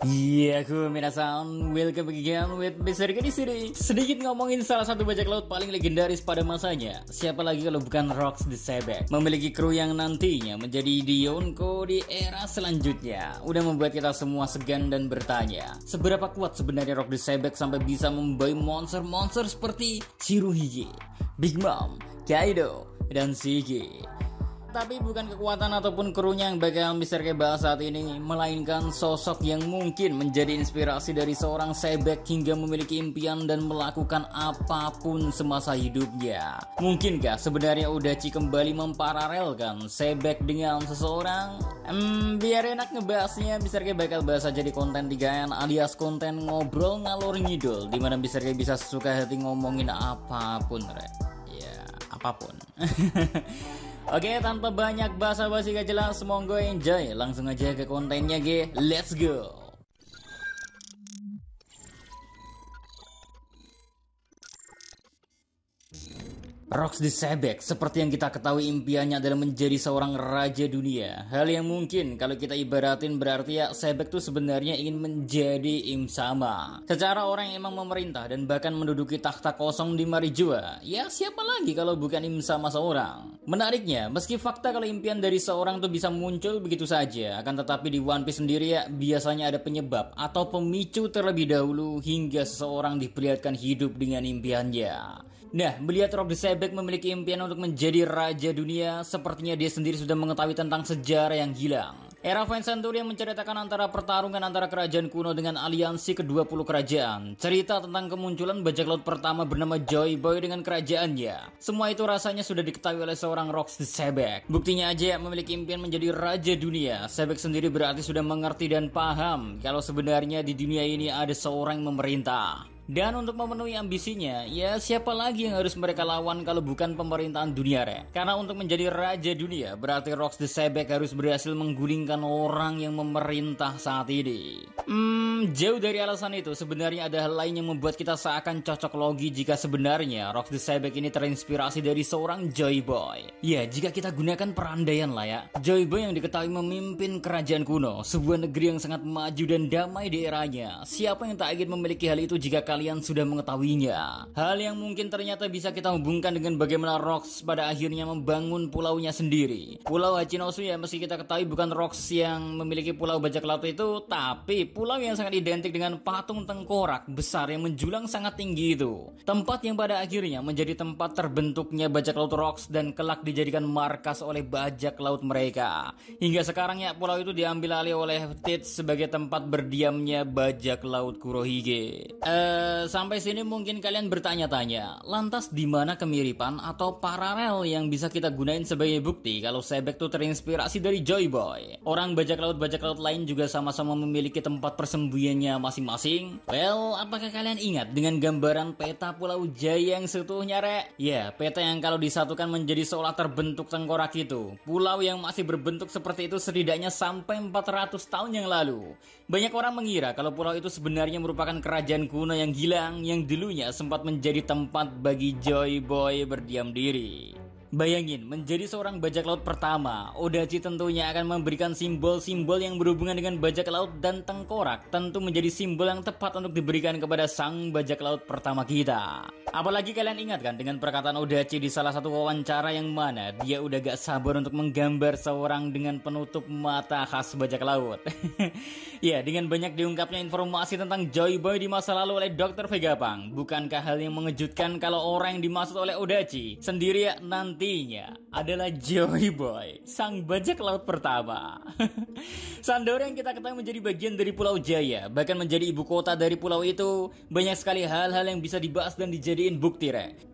Iya, aku minasan, welcome again with Mr. di sini. Sedikit ngomongin salah satu bajak laut paling legendaris pada masanya. Siapa lagi kalau bukan Rox the Sebek, memiliki kru yang nantinya menjadi Yonko di era selanjutnya. Udah membuat kita semua segan dan bertanya, seberapa kuat sebenarnya Rox the Sebek sampai bisa membawa monster-monster seperti Shirohige, Big Mom, Kaido, dan Shiki. Tapi bukan kekuatan ataupun krunya yang bakal Mr. K bahas saat ini, melainkan sosok yang mungkin menjadi inspirasi dari seorang Sebek hingga memiliki impian dan melakukan apapun semasa hidupnya. Mungkinkah sebenarnya Odachi kembali memparalelkan Sebek dengan seseorang? Biar enak ngebahasnya, Mr. K bakal bahas aja di konten 3N alias konten ngobrol ngalor ngidul, dimana Mr. K bisa sesuka hati ngomongin apapun, ya apapun. Oke, tanpa banyak basa-basi gak jelas, monggo enjoy. Langsung aja ke kontennya, ge. Let's go. Rox the Sebek, seperti yang kita ketahui impiannya adalah menjadi seorang raja dunia. Hal yang mungkin kalau kita ibaratin berarti ya Sebek tuh sebenarnya ingin menjadi Im Sama. Secara orang yang emang memerintah dan bahkan menduduki takhta kosong di Marijua. Ya siapa lagi kalau bukan Im Sama seorang. Menariknya, meski fakta kalau impian dari seorang tuh bisa muncul begitu saja, akan tetapi di One Piece sendiri ya biasanya ada penyebab atau pemicu terlebih dahulu hingga seseorang diperlihatkan hidup dengan impiannya. Nah, melihat Rox the Sebek memiliki impian untuk menjadi raja dunia, sepertinya dia sendiri sudah mengetahui tentang sejarah yang hilang. Era Vine Century yang menceritakan antara pertarungan antara kerajaan kuno dengan aliansi ke-20 kerajaan. Cerita tentang kemunculan bajak laut pertama bernama Joy Boy dengan kerajaannya. Semua itu rasanya sudah diketahui oleh seorang Rox the Sebek. Buktinya aja memiliki impian menjadi raja dunia. Sebek sendiri berarti sudah mengerti dan paham kalau sebenarnya di dunia ini ada seorang yang memerintah. Dan untuk memenuhi ambisinya, ya siapa lagi yang harus mereka lawan kalau bukan pemerintahan dunia, Karena untuk menjadi raja dunia, berarti Rox the Sebek harus berhasil menggulingkan orang yang memerintah saat ini. Jauh dari alasan itu, sebenarnya ada hal lain yang membuat kita seakan cocok logi jika sebenarnya Rox the Sebek ini terinspirasi dari seorang Joy Boy. Ya, jika kita gunakan perandaian lah ya. Joy Boy yang diketahui memimpin kerajaan kuno, sebuah negeri yang sangat maju dan damai di eranya. Siapa yang tak ingin memiliki hal itu jika kalian sudah mengetahuinya? Hal yang mungkin ternyata bisa kita hubungkan dengan bagaimana Rox pada akhirnya membangun pulaunya sendiri. Pulau Hachinosu ya, meski kita ketahui bukan Rox yang memiliki pulau bajak laut itu, tapi pulau yang sangat identik dengan patung tengkorak besar yang menjulang sangat tinggi itu. Tempat yang pada akhirnya menjadi tempat terbentuknya bajak laut Rox dan kelak dijadikan markas oleh bajak laut mereka. Hingga sekarang ya pulau itu diambil alih oleh Tits sebagai tempat berdiamnya bajak laut Kurohige. Sampai sini mungkin kalian bertanya-tanya, lantas di mana kemiripan atau paralel yang bisa kita gunain sebagai bukti kalau Sebek tuh terinspirasi dari Joy Boy? Orang bajak laut lain juga sama-sama memiliki tempat persembunyiannya masing-masing. Well, apakah kalian ingat dengan gambaran peta Pulau Jaya yang seutuhnya, Ya, peta yang kalau disatukan menjadi seolah terbentuk tengkorak itu. Pulau yang masih berbentuk seperti itu setidaknya sampai 400 tahun yang lalu. Banyak orang mengira kalau pulau itu sebenarnya merupakan kerajaan kuno yang hilang, yang dulunya sempat menjadi tempat bagi Joy Boy berdiam diri. Bayangin, menjadi seorang bajak laut pertama, Odachi tentunya akan memberikan simbol-simbol yang berhubungan dengan bajak laut dan tengkorak. Tentu menjadi simbol yang tepat untuk diberikan kepada sang bajak laut pertama kita. Apalagi kalian ingat kan dengan perkataan Odachi di salah satu wawancara yang mana dia udah gak sabar untuk menggambar seorang dengan penutup mata khas bajak laut. Ya, dengan banyak diungkapnya informasi tentang Joy Boy di masa lalu oleh Dr. Vegapunk, bukankah hal yang mengejutkan kalau orang yang dimaksud oleh Odachi sendiri ya nantinya adalah Joy Boy, sang bajak laut pertama. Sandora yang kita ketahui menjadi bagian dari Pulau Jaya, bahkan menjadi ibu kota dari pulau itu, banyak sekali hal-hal yang bisa dibahas dan dijadiin bukti,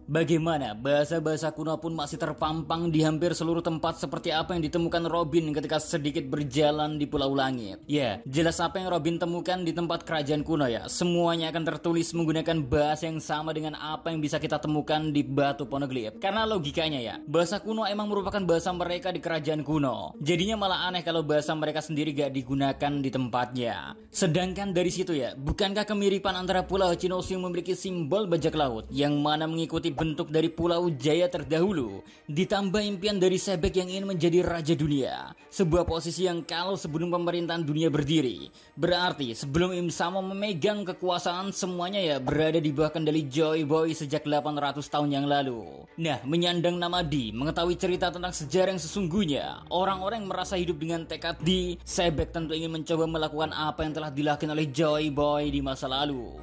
Bagaimana bahasa-bahasa kuno pun masih terpampang di hampir seluruh tempat seperti apa yang ditemukan Robin ketika sedikit berjalan di Pulau Langit. Ya, jelas apa yang Robin temukan di tempat kerajaan kuno ya, semuanya akan tertulis menggunakan bahasa yang sama dengan apa yang bisa kita temukan di Batu Poneglyph. Karena logikanya ya, Dunia. Bahasa kuno emang merupakan bahasa mereka di kerajaan kuno. Jadinya malah aneh kalau bahasa mereka sendiri gak digunakan di tempatnya. Sedangkan dari situ ya, bukankah kemiripan antara Pulau Cinosu yang memiliki simbol bajak laut yang mana mengikuti bentuk dari Pulau Jaya terdahulu, ditambah impian dari Sebek yang ingin menjadi raja dunia. Sebuah posisi yang kalau sebelum pemerintahan dunia berdiri, berarti sebelum Im Samo memegang kekuasaan semuanya ya berada di bawah kendali Joy Boy sejak 800 tahun yang lalu. Nah, menyandang nama Di, mengetahui cerita tentang sejarah yang sesungguhnya, orang-orang yang merasa hidup dengan tekad Di, Sebek tentu ingin mencoba melakukan apa yang telah dilakukan oleh Joy Boy di masa lalu.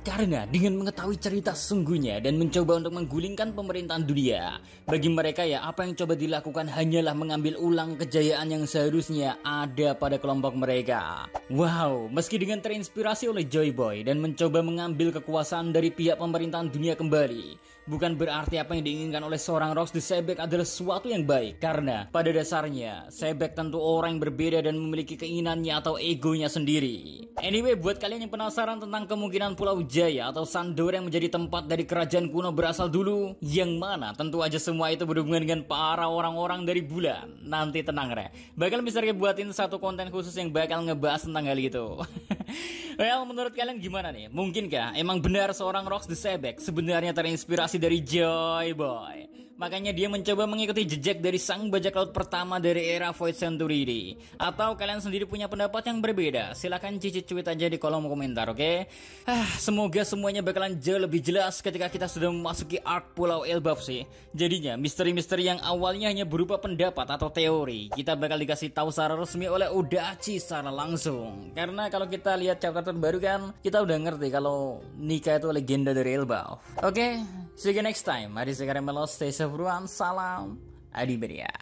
Karena dengan mengetahui cerita sesungguhnya dan mencoba untuk menggulingkan pemerintahan dunia, bagi mereka ya apa yang coba dilakukan hanyalah mengambil ulang kejayaan yang seharusnya ada pada kelompok mereka. Wow, meski dengan terinspirasi oleh Joy Boy dan mencoba mengambil kekuasaan dari pihak pemerintahan dunia kembali, bukan berarti apa yang diinginkan oleh seorang Rocks the Sebek adalah sesuatu yang baik. Karena pada dasarnya Sebek tentu orang yang berbeda dan memiliki keinginannya atau egonya sendiri. Anyway, buat kalian yang penasaran tentang kemungkinan Pulau Jaya atau Sandor yang menjadi tempat dari kerajaan kuno berasal dulu, yang mana tentu aja semua itu berhubungan dengan para orang-orang dari bulan. Nanti tenang re, bakal Mister G buatin satu konten khusus yang bakal ngebahas tentang hal itu. Well, menurut kalian gimana nih? Mungkinkah emang benar seorang Rocks the Sebek sebenarnya terinspirasi dari Joy Boy? Makanya dia mencoba mengikuti jejak dari sang bajak laut pertama dari era Void Century ini. Atau kalian sendiri punya pendapat yang berbeda? Silahkan cicit tweet aja di kolom komentar, oke? Semoga semuanya bakalan jauh lebih jelas ketika kita sudah memasuki arc Pulau Elbaf sih. Jadinya misteri-misteri yang awalnya hanya berupa pendapat atau teori, kita bakal dikasih tahu secara resmi oleh Odachi secara langsung. Karena kalau kita lihat chapter terbaru kan, kita udah ngerti kalau Nika itu legenda dari Elbaf. Oke, see you next time. Mari sekarang melos, stay safe everyone. Salam Adi Beria.